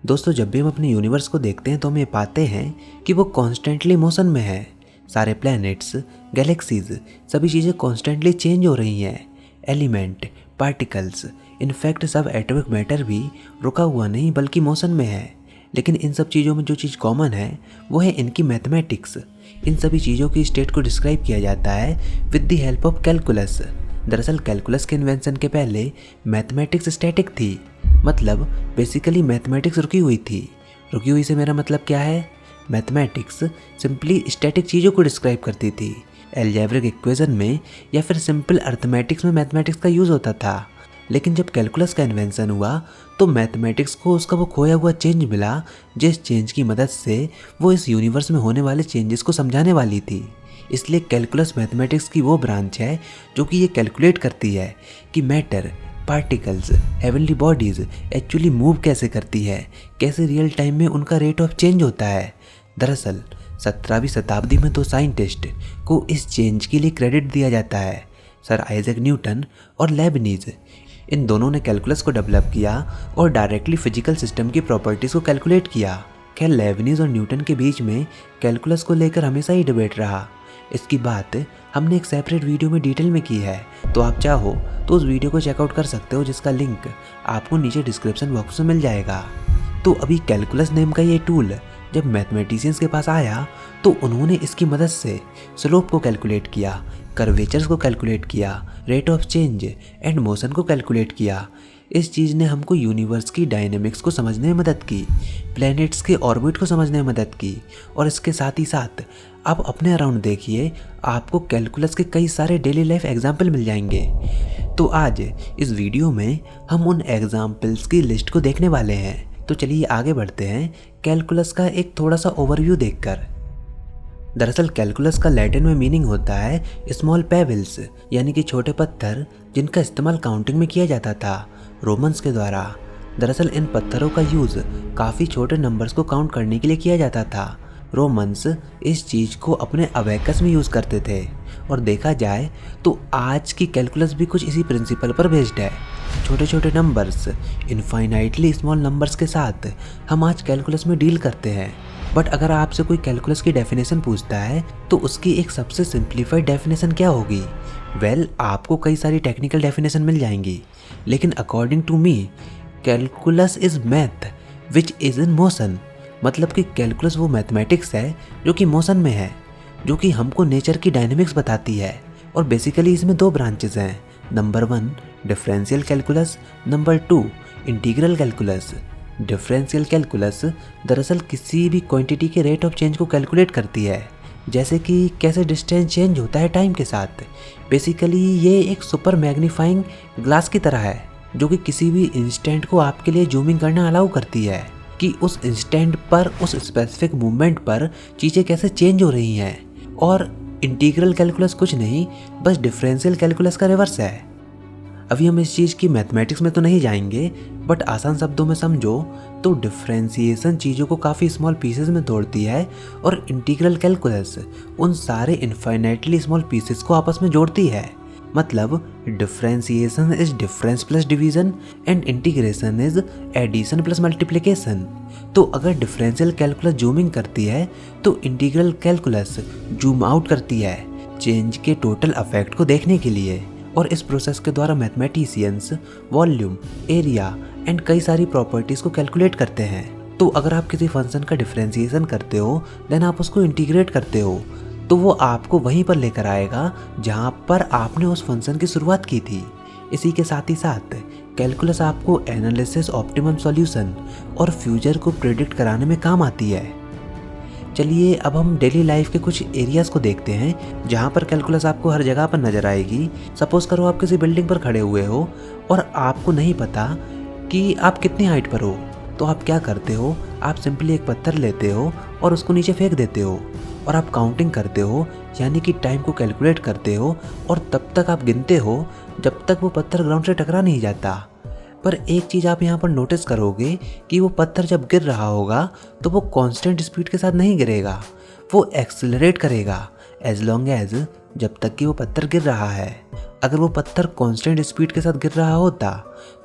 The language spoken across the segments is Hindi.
दोस्तों, जब भी हम अपने यूनिवर्स को देखते हैं तो हम ये पाते हैं कि वो कॉन्स्टेंटली मोशन में है। सारे प्लैनेट्स, गैलेक्सीज, सभी चीज़ें कॉन्स्टेंटली चेंज हो रही हैं। एलिमेंट, पार्टिकल्स, इनफैक्ट सब एटॉमिक मैटर भी रुका हुआ नहीं बल्कि मोशन में है। लेकिन इन सब चीज़ों में जो चीज़ कॉमन है वो है इनकी मैथमेटिक्स। इन सभी चीज़ों की स्टेट को डिस्क्राइब किया जाता है with the help of calculus. दरअसल कैलकुलस के इन्वेंशन के पहले मैथमेटिक्स स्टैटिक थी, मतलब बेसिकली मैथमेटिक्स रुकी हुई थी। रुकी हुई से मेरा मतलब क्या है? मैथमेटिक्स सिंपली स्टैटिक चीज़ों को डिस्क्राइब करती थी। एल्जेब्रिक इक्वेशन में या फिर सिंपल अर्थमेटिक्स में मैथमेटिक्स का यूज़ होता था। लेकिन जब कैलकुलस का इन्वेंशन हुआ तो मैथमेटिक्स को उसका वो खोया हुआ चेंज मिला, जिस चेंज की मदद से वो इस यूनिवर्स में होने वाले चेंजेस को समझाने वाली थी। इसलिए कैलकुलस मैथमेटिक्स की वो ब्रांच है जो कि ये कैलकुलेट करती है कि matter, particles, heavenly bodies actually move कैसे करती है, कैसे रियल टाइम में उनका रेट ऑफ चेंज होता है। दरअसल 17वीं शताब्दी में 2 साइंटिस्ट को इस चेंज के लिए क्रेडिट दिया जाता है, सर आइजैक न्यूटन और लेबनीज़। इन दोनों ने कैलकुलस को डेवलप किया और डायरेक्टली फिजिकल सिस्टम की प्रॉपर्टीज़ को कैलकुलेट किया। खैर, लेबनीज़ और न्यूटन के बीच में कैलकुलस को लेकर हमेशा ही डिबेट रहा। इसकी बात हमने एक सेपरेट वीडियो में डिटेल में की है, तो आप चाहो तो उस वीडियो को चेकआउट कर सकते हो, जिसका लिंक आपको नीचे डिस्क्रिप्शन बॉक्स में मिल जाएगा। तो अभी कैलकुलस नेम का ये टूल जब मैथमेटिशियंस के पास आया तो उन्होंने इसकी मदद से स्लोप को कैलकुलेट किया, कर्वेचर्स को कैलकुलेट किया, rate of change and motion को कैलकुलेट किया। इस चीज़ ने हमको यूनिवर्स की डायनेमिक्स को समझने में मदद की, प्लैनेट्स के ऑर्बिट को समझने में मदद की, और इसके साथ ही साथ आप अपने अराउंड देखिए, आपको कैलकुलस के कई सारे डेली लाइफ एग्जाम्पल मिल जाएंगे। तो आज इस वीडियो में हम उन एग्जाम्पल्स की लिस्ट को देखने वाले हैं। तो चलिए आगे बढ़ते हैं कैलकुलस का एक थोड़ा सा ओवरव्यू देखकर। दरअसल कैलकुलस का लैटिन में मीनिंग होता है स्मॉल पेबल्स, यानी कि छोटे पत्थर जिनका इस्तेमाल काउंटिंग में किया जाता था रोमन्स के द्वारा। दरअसल इन पत्थरों का यूज़ काफ़ी छोटे नंबर्स को काउंट करने के लिए किया जाता था। रोमन्स इस चीज़ को अपने अबेकस में यूज़ करते थे, और देखा जाए तो आज की कैलकुलस भी कुछ इसी प्रिंसिपल पर बेस्ड है। छोटे छोटे नंबर्स, इनफाइनाइटली स्मॉल नंबर्स के साथ हम आज कैलकुलस में डील करते हैं। बट अगर आपसे कोई कैलकुलस की डेफिनेशन पूछता है तो उसकी एक सबसे सिंप्लीफाइड डेफिनेशन क्या होगी? वेल, आपको कई सारी टेक्निकल डेफिनेशन मिल जाएंगी, लेकिन according to me calculus is math which is in motion. मतलब कि कैलकुलस वो मैथमेटिक्स है जो कि मोशन में है, जो कि हमको नेचर की डायनेमिक्स बताती है। और बेसिकली इसमें 2 ब्रांचेस हैं, number 1 differential calculus, number 2 integral calculus. Differential calculus दरअसल किसी भी क्वांटिटी के रेट ऑफ चेंज को कैलकुलेट करती है, जैसे कि कैसे डिस्टेंस चेंज होता है टाइम के साथ। बेसिकली ये एक सुपर मैग्नीफाइंग ग्लास की तरह है जो कि किसी भी इंस्टेंट को आपके लिए जूमिंग करना अलाउ करती है कि उस इंस्टेंट पर, उस स्पेसिफिक मूवमेंट पर चीज़ें कैसे चेंज हो रही हैं। और इंटीग्रल कैलकुलस कुछ नहीं, बस डिफरेंशियल कैलकुलस का रिवर्स है। अभी हम इस चीज़ की मैथमेटिक्स में तो नहीं जाएंगे, बट आसान शब्दों में समझो तो डिफरेंशिएशन चीज़ों को काफ़ी स्मॉल पीसेस में तोड़ती है, और इंटीग्रल कैलकुलस उन सारे इनफाइनाइटली स्मॉल पीसेस को आपस में जोड़ती है। मतलब differentiation is difference plus division and integration is addition plus multiplication. तो अगर डिफरेंशियल कैलकुलस जूमिंग करती है तो इंटीग्रल कैलकुलस जूम आउट करती है चेंज के टोटल इफेक्ट को देखने के लिए। और इस प्रोसेस के द्वारा मैथमेटिशियंस वॉल्यूम, एरिया एंड कई सारी प्रॉपर्टीज़ को कैलकुलेट करते हैं। तो अगर आप किसी फंक्शन का डिफरेंशिएशन करते हो, देन आप उसको इंटीग्रेट करते हो, तो वो आपको वहीं पर लेकर आएगा जहाँ पर आपने उस फंक्शन की शुरुआत की थी। इसी के साथ ही साथ कैलकुलस आपको एनालिसिस, ऑप्टिमम सॉल्यूशन और फ्यूचर को प्रेडिक्ट कराने में काम आती है। चलिए अब हम डेली लाइफ के कुछ एरियाज़ को देखते हैं जहाँ पर कैलकुलस आपको हर जगह पर नज़र आएगी। सपोज करो आप किसी बिल्डिंग पर खड़े हुए हो और आपको नहीं पता कि आप कितनी हाइट पर हो, तो आप क्या करते हो? आप सिंपली एक पत्थर लेते हो और उसको नीचे फेंक देते हो, और आप काउंटिंग करते हो, यानी कि टाइम को कैलकुलेट करते हो, और तब तक आप गिनते हो जब तक वो पत्थर ग्राउंड से टकरा नहीं जाता। पर एक चीज़ आप यहाँ पर नोटिस करोगे कि वो पत्थर जब गिर रहा होगा तो वो कांस्टेंट स्पीड के साथ नहीं गिरेगा, वो एक्सेलरेट करेगा एज लॉन्ग एज, जब तक कि वो पत्थर गिर रहा है। अगर वो पत्थर कांस्टेंट स्पीड के साथ गिर रहा होता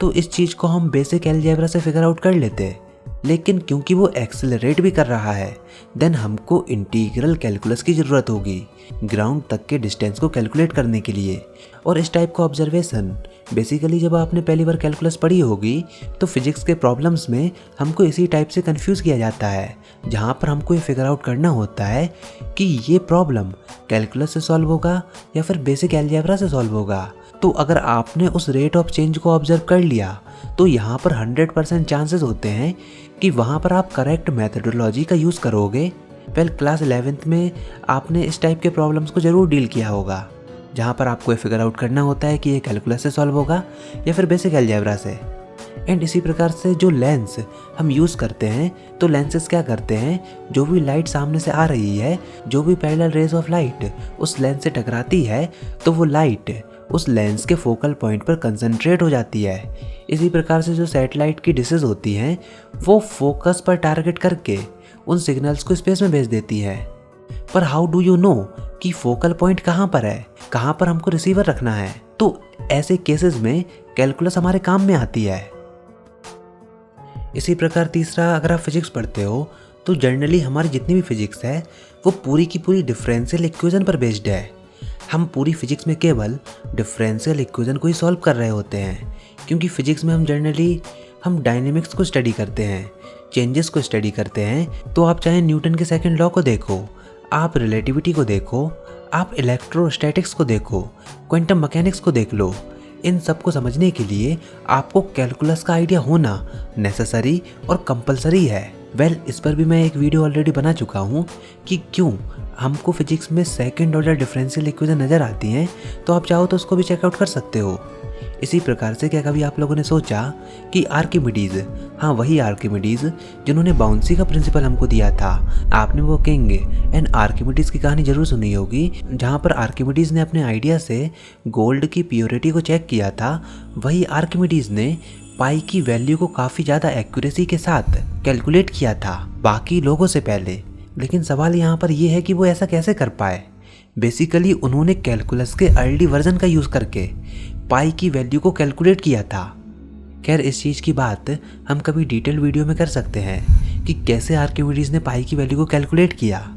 तो इस चीज़ को हम बेसिक अलजेब्रा से फिगर आउट कर लेते। लेकिन क्योंकि वो एक्सेलरेट भी कर रहा है, देन हमको इंटीग्रल कैलकुलस की ज़रूरत होगी ग्राउंड तक के डिस्टेंस को कैलकुलेट करने के लिए। और इस टाइप का ऑब्जर्वेशन बेसिकली जब आपने पहली बार कैलकुलस पढ़ी होगी तो फिजिक्स के प्रॉब्लम्स में हमको इसी टाइप से कंफ्यूज किया जाता है, जहाँ पर हमको ये फिगर आउट करना होता है कि ये प्रॉब्लम कैलकुलस से सॉल्व होगा या फिर बेसिक अलजेब्रा से सॉल्व होगा। तो अगर आपने उस रेट ऑफ चेंज को ऑब्जर्व कर लिया तो यहाँ पर 100% चांसेस होते हैं कि वहाँ पर आप करेक्ट मेथडोलॉजी का यूज़ करोगे। क्लास 11th में आपने इस टाइप के प्रॉब्लम्स को ज़रूर डील किया होगा, जहाँ पर आपको ये फिगर आउट करना होता है कि ये कैलकुलस से सॉल्व होगा या फिर बेसिक अलजेब्रा से। एंड इसी प्रकार से जो लेंस हम यूज़ करते हैं, तो लेंसेज क्या करते हैं, जो भी लाइट सामने से आ रही है, जो भी पैरेलल रेज ऑफ लाइट उस लेंस से टकराती है, तो वो लाइट उस लेंस के फोकल पॉइंट पर कंसंट्रेट हो जाती है। इसी प्रकार से जो सैटेलाइट की डिशेस होती हैं वो फोकस पर टारगेट करके उन सिग्नल्स को स्पेस में भेज देती है। पर हाउ डू यू नो कि फोकल पॉइंट कहाँ पर है, कहाँ पर हमको रिसीवर रखना है? तो ऐसे केसेस में कैलकुलस हमारे काम में आती है। इसी प्रकार तीसरा, अगर आप फिजिक्स पढ़ते हो तो जनरली हमारी जितनी भी फिजिक्स है वो पूरी की पूरी डिफरेंशियल इक्वेशन पर बेस्ड है। हम पूरी फिजिक्स में केवल डिफरेंशियल इक्वेशन को ही सॉल्व कर रहे होते हैं, क्योंकि फिजिक्स में हम जनरली डायनेमिक्स को स्टडी करते हैं, चेंजेस को स्टडी करते हैं। तो आप चाहे न्यूटन के सेकंड लॉ को देखो, आप रिलेटिविटी को देखो, आप इलेक्ट्रोस्टैटिक्स को देखो, क्वांटम मैकेनिक्स को देख लो, इन सब को समझने के लिए आपको कैलकुलस का आइडिया होना नेसेसरी और कंपलसरी है। इस पर भी मैं एक वीडियो ऑलरेडी बना चुका हूँ कि क्यों हमको फिजिक्स में सेकंड ऑर्डर डिफरेंशियल इक्वेशन नज़र आती हैं, तो आप चाहो तो उसको भी चेकआउट कर सकते हो। इसी प्रकार से क्या कभी आप लोगों ने सोचा कि आर्किमिडीज, हाँ वही आर्किमिडीज जिन्होंने बाउंसी का प्रिंसिपल हमको दिया था, आपने वो किंग एंड आर्किमिडीज की कहानी जरूर सुनी होगी, जहाँ पर आर्किमिडीज ने अपने आइडिया से गोल्ड की प्योरिटी को चेक किया था। वही आर्किमिडीज ने पाई की वैल्यू को काफ़ी ज़्यादा एक्यूरेसी के साथ कैलकुलेट किया था बाकी लोगों से पहले। लेकिन सवाल यहाँ पर यह है कि वो ऐसा कैसे कर पाए। बेसिकली उन्होंने कैलकुलस के अर्ली वर्जन का यूज़ करके पाई की वैल्यू को कैलकुलेट किया था। खैर इस चीज़ की बात हम कभी डिटेल वीडियो में कर सकते हैं कि कैसे आर्किमिडीज ने पाई की वैल्यू को कैलकुलेट किया।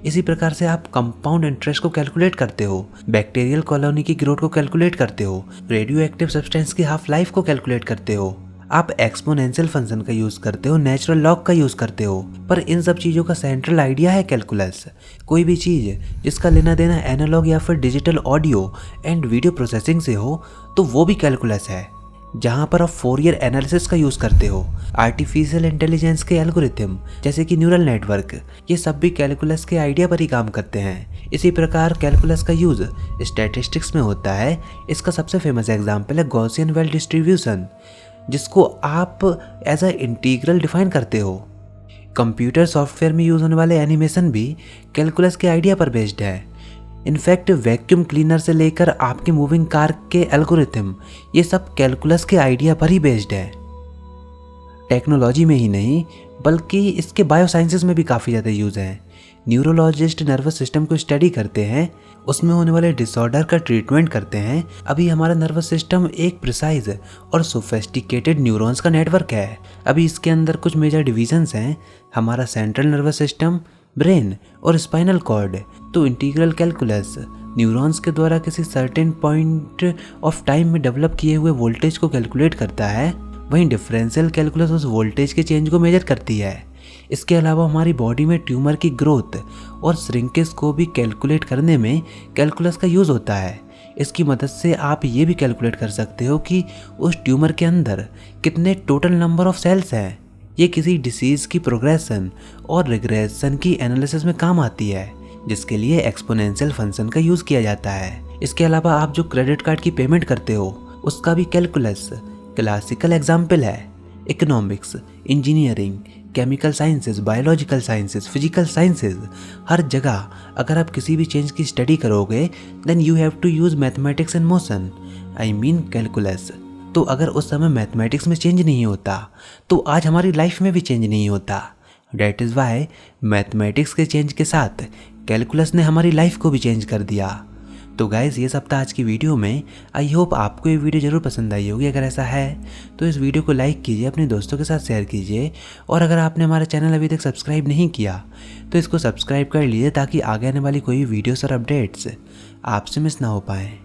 इसी प्रकार से आप कंपाउंड इंटरेस्ट को कैलकुलेट करते हो, बैक्टीरियल कॉलोनी की ग्रोथ को कैलकुलेट करते हो, रेडियो एक्टिव सब्सटेंस की हाफ लाइफ को कैलकुलेट करते हो, आप एक्सपोनेंशियल फंक्शन का यूज़ करते हो, नेचुरल लॉग का यूज़ करते हो। पर इन सब चीज़ों का सेंट्रल आइडिया है कैलकुलस। कोई भी चीज़ जिसका लेना देना एनालॉग या फिर digital audio and video processing से हो तो वो भी कैलकुलस है, जहाँ पर आप फोरियर एनालिसिस का यूज़ करते हो, आर्टिफिशियल इंटेलिजेंस के एल्गोरिथम जैसे कि न्यूरल नेटवर्क, ये सब भी कैलकुलस के आइडिया पर ही काम करते हैं। इसी प्रकार कैलकुलस का यूज़ स्टैटिस्टिक्स में होता है। इसका सबसे फेमस एग्जाम्पल है गॉसियन वेल डिस्ट्रीब्यूशन, जिसको आप एज अ इंटीग्रल डिफाइन करते हो। कंप्यूटर सॉफ्टवेयर में यूज़ होने वाले एनिमेशन भी कैलकुलस के आइडिया पर बेस्ड है। इनफैक्ट वैक्यूम क्लीनर से लेकर आपके मूविंग कार के एल्गोरिथम, ये सब कैलकुलस के आइडिया पर ही बेस्ड है। टेक्नोलॉजी में ही नहीं बल्कि इसके बायोसाइंसेस में भी काफ़ी ज़्यादा यूज़ है। न्यूरोलॉजिस्ट नर्वस सिस्टम को स्टडी करते हैं, उसमें होने वाले डिसऑर्डर का ट्रीटमेंट करते हैं। अभी हमारा नर्वस सिस्टम एक प्रिसाइज और सोफिस्टिकेटेड न्यूरॉन्स का नेटवर्क है। अभी इसके अंदर कुछ मेजर डिविजन्स हैं, हमारा सेंट्रल नर्वस सिस्टम, ब्रेन और स्पाइनल कॉर्ड। तो इंटीग्रल कैलकुलस न्यूरॉन्स के द्वारा किसी सर्टेन पॉइंट ऑफ टाइम में डेवलप किए हुए वोल्टेज को कैलकुलेट करता है, वहीं डिफरेंशियल कैलकुलस उस वोल्टेज के चेंज को मेजर करती है। इसके अलावा हमारी बॉडी में ट्यूमर की ग्रोथ और श्रिंकेज को भी कैलकुलेट करने में कैलकुलस का यूज़ होता है। इसकी मदद से आप ये भी कैलकुलेट कर सकते हो कि उस ट्यूमर के अंदर कितने टोटल नंबर ऑफ सेल्स हैं। ये किसी डिसीज़ की प्रोग्रेशन और रिग्रेशन की एनालिसिस में काम आती है, जिसके लिए एक्सपोनेंशियल फंक्शन का यूज़ किया जाता है। इसके अलावा आप जो क्रेडिट कार्ड की पेमेंट करते हो उसका भी कैलकुलस क्लासिकल एग्जाम्पल है। Economics, engineering, chemical sciences, biological sciences, physical sciences, हर जगह अगर आप किसी भी चेंज की स्टडी करोगे then you have to use mathematics and motion, I mean calculus. तो अगर उस समय मैथमेटिक्स में चेंज नहीं होता तो आज हमारी लाइफ में भी चेंज नहीं होता। डैट इज़ वाई मैथमेटिक्स के चेंज के साथ कैलकुलस ने हमारी लाइफ को भी चेंज कर दिया। तो गाइज़ ये सब था आज की वीडियो में। आई होप आपको ये वीडियो ज़रूर पसंद आई होगी। अगर ऐसा है तो इस वीडियो को लाइक कीजिए, अपने दोस्तों के साथ शेयर कीजिए, और अगर आपने हमारा चैनल अभी तक सब्सक्राइब नहीं किया तो इसको सब्सक्राइब कर लीजिए ताकि आगे आने वाली कोई वीडियोस और अपडेट्स आपसे मिस ना हो पाए।